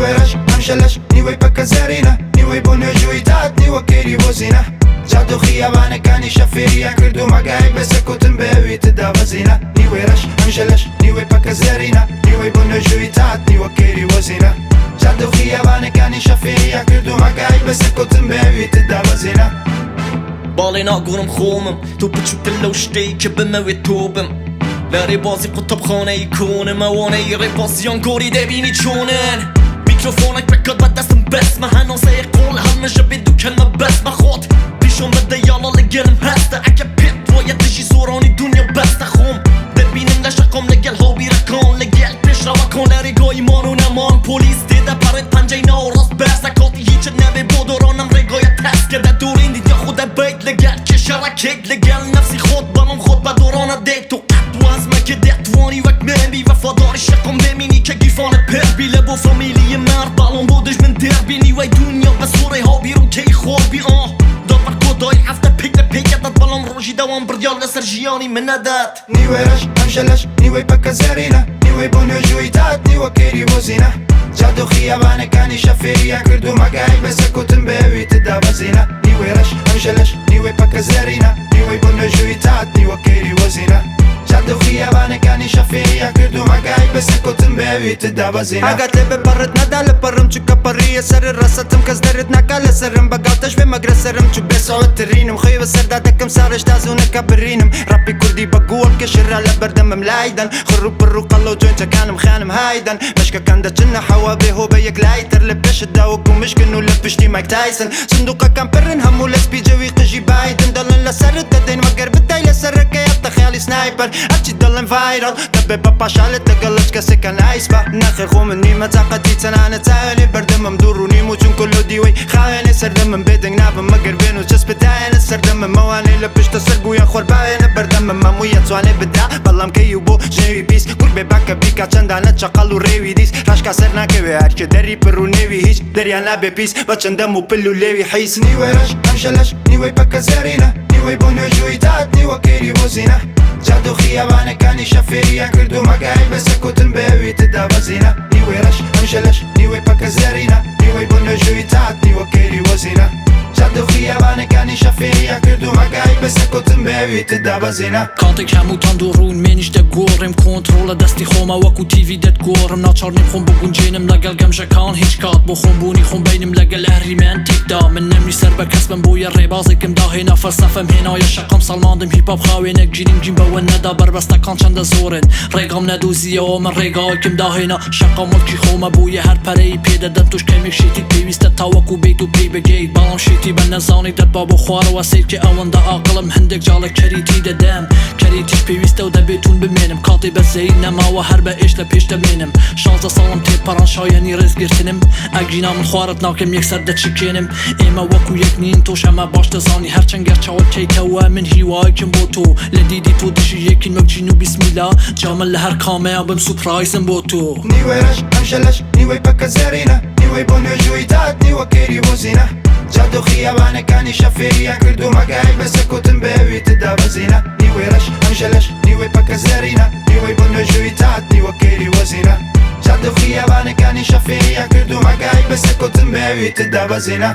نیوەی ڕەش ئەمشەلەش نیوەی پەکە زەرینە نیوەی بۆ نوێژووی تات نیوە کێری بۆ زینە جادو خیابانەکانی شەفێریان کرد و مەگای بەسەکوتن بەوی تدا بەزینە نیوەی ڕەش ئەمشەلەش نیوەی پەکە زەرینە نیوەی بۆ نوێژووی تات نیوە کێری بۆ زینە جادو خیابانەکانی شەفێریان کرد و مەگای بەسەکوتن بەوی تدا بەزینە باڵێ ناگۆڕم خۆمم تۆ بچووکە لەو شتەی کە بمەوێت تۆبم لە ڕێبازی قوتەبخانەی کۆنم ئەوانەی ڕێبازیان گۆری دەبینی چۆنن میکرۆفۆنێک بکات بەدەستم بەسمە هەناسەیە قۆڵ هەڵمەژە بێت دوو کەلمە بەسمە خۆت پیشۆم بدە یاڵە لەگەلم هەستە ئەگە پێت وایە دژی زۆرانی دنیا بەستە خۆم دەبینم لە شەقۆم لەگەل هاوبیرەکان لەگەل پێشڕەوەکان لە ڕێگای مان و نەمان پۆلیس تێدە پەڕێت پەنجەی ناوەڕاست بەسە کاتی هیچت نەبێ بۆ دۆڕانم ڕێگایە تەست کە دەدۆڕین دیدە خودە بیت لەگەل کێشەڕەکێک لەگەل نەفسی خۆت بەڵام خۆت بە دۆڕانە دێت و وازمەکە دەتوانی وەک مێبی وەفاداری شەقم بێمینی کە گیرفانە پێربی لە بۆ فەمیلی مرد باڵام بۆ دژمن دێربینی وای دنیا بە سوڕی هاوبیر و کەی خۆبی دەبەر کۆدای هەفتە پێک لە پێکەدەت بەڵام ڕۆژی دەوام بردیان لەسەر ژیانی منەدات نیوەی ڕەش ئەمشەلەش نیوەی پەکە زەرینە نیوەی بۆ نوێژووی تات نیوە کێری بۆ زینە جادو خیابانەکانی شەفێریان کرد و مەگای بەسەکوتن بەوی تدا بەزینە نیوەی ڕەش ئەمشەلەش نیوەی پەکە زەرینە نیوەی بۆ نوێژووی تات نیوە کێری بۆ زینە جادو خیابانەکانی شەفێریان کرد و مەگای بەسەکوتن بەوی تدا بەزینە ئەگەت لێ بپەڕت نەدا لە پەڕم چووکە پەڕیە سەر ڕەسەتم کەس دەرت ناکا لە سەرم بەگاڵتەش بێ مەگرە سەرم چوو بێ سەوەترینم خۆی بەسەردا دەکەم ساڕش تازوونەکە برینم ڕەپی کوردی بە گوڵ کەشرا لە بەردەمم لایدەن خڕ و پڕ و قەڵە و جوێنچەکانم خانم هایدەن مشکەکان دەچنە حەوا بێ هۆ بە یەک لایتر لە پێشتدا وەکو مشکن و لە پشتی مایک تایسن سندوقەکان پڕن هەموو لە سپی جەوی قژی بایدن دەڵێن لەسەرت دەدەین مەگەر بتای لەسەرەکەی هەفتە خەیاڵی سنایپەر هەرچی دەڵێن ڤایرەڵ دەبێ بە پاشالت لەگەڵ کەسێکە نایسبە نەخێ خۆ من نیمە تاقەتی چەنانە چاوێنێ بەردەمم دوور و نیم و چونکە لۆ دیوەی خاوێنێ سەردەمم بێدەنگ نابم مەگەر بێن و چەسپتایەنە سەردەمم مەوانەی لە پشتە سەر بوویان خۆرباوێنە بەردەمم هەموویە توانێ بدا بەڵام کەی و بۆ ژێوی پیس کور بێ باکە بیکا چەندانە چەقەڵ و ڕێوی دیس ڕاشکا سەر ناکەوێ هەرکێ دەری پڕ و نێوی هیچ دەریان نابێ پیس بە چەندەم و پل و لێوی حیس نیوەی ڕەش ئەمشەلەش نیوەی پەکە زەرینە نیوەی بۆ نوێژووی تات نیوە کێری بۆ زینە جادو خیابانەکانی شەفێریان کرد و مەگای بەسەکوتن بەوی تدا بەزینە نیوەی ڕەش ئەمشەلەش نیوەی پەکە زەرینە نیوەی بۆ نوێژووی تات نیوە کێری بۆ زینە جادو خیابانەکانی شەفێریان کرد و مەگای بەسەکوتن بەوی تدا بەزینە کاتێک هەمووتان دووڕوون مێنیش دەگۆڕێم کۆنتڕۆلە دەستی خۆمە وەکو تیڤی دەتگۆڕم ناچارنیم خۆم بگونجێنم لەگەڵ گەمژەکان هیچ کات بۆ خۆم بوونی خۆم بینم لەگەل ئەهریمەنتێکدا من نەمری سەر بە کەس بم بۆیە ڕێبازێکم داهێنا فەلسەفەم هێنایە شەقم سەڵماندم هیپاپ خاوێنێک گیریم بەوە نەدا بربەستەکان چەندە زۆرن ڕێگام نەدۆزیەوە من ڕێگاوێکم داهێنا شەقا مڵکی خۆمە بوویە هەر پەرەی پێدەدەم توش کەمێک شێتی پێویستە تاوەکو بێت و پێی بگەیت بەڵام شێتی بە نەزانی دەربا بۆ خوارەوە سیرکە ئەوەندە ئاقڵم هەندێک جاڵە کەریتی دەدەم کەریتیش پێویستە و دەبێتون بمێنم کاتی بەزەی نەماوە هەر بە ئێش لە پێش دەمێنم 16 ساڵم تێپەڕان شایەنی ڕێزگرتنم ئەگرینا من خوارت ناکەم یەکسەر دەچکێنم ئێمە وەکو یەک نین تۆش ئەمە باش دەزانی هەرچەند گەرچەوە تێیتەوە من هیوایەکم بۆ تۆ لە دیدی تۆ دژی یەکین وەکجین و بیسمیلا جامن لە هەر کامەیە بم سوپرایزم بۆ تۆ نیوەی ڕەش ئەمشەلەش نیوەی پەکە زەرینە نیوەی بۆ نوێژووی تات نیوە کێری بۆ زینە جادو خیابانەکانی شەفێریان کرد و مەگای بەسەکوتن بەوی تدا بەزینە نیوەی ڕەش ئەمشەلەش نیوەی پەکە زەرینە نیوەی بۆ نوێژووی تات نیوە کێری بۆ زینە جادو خیابانەکانی شەفێریان کرد و مەگای بەسەکوتن بەوی تدا بەزینە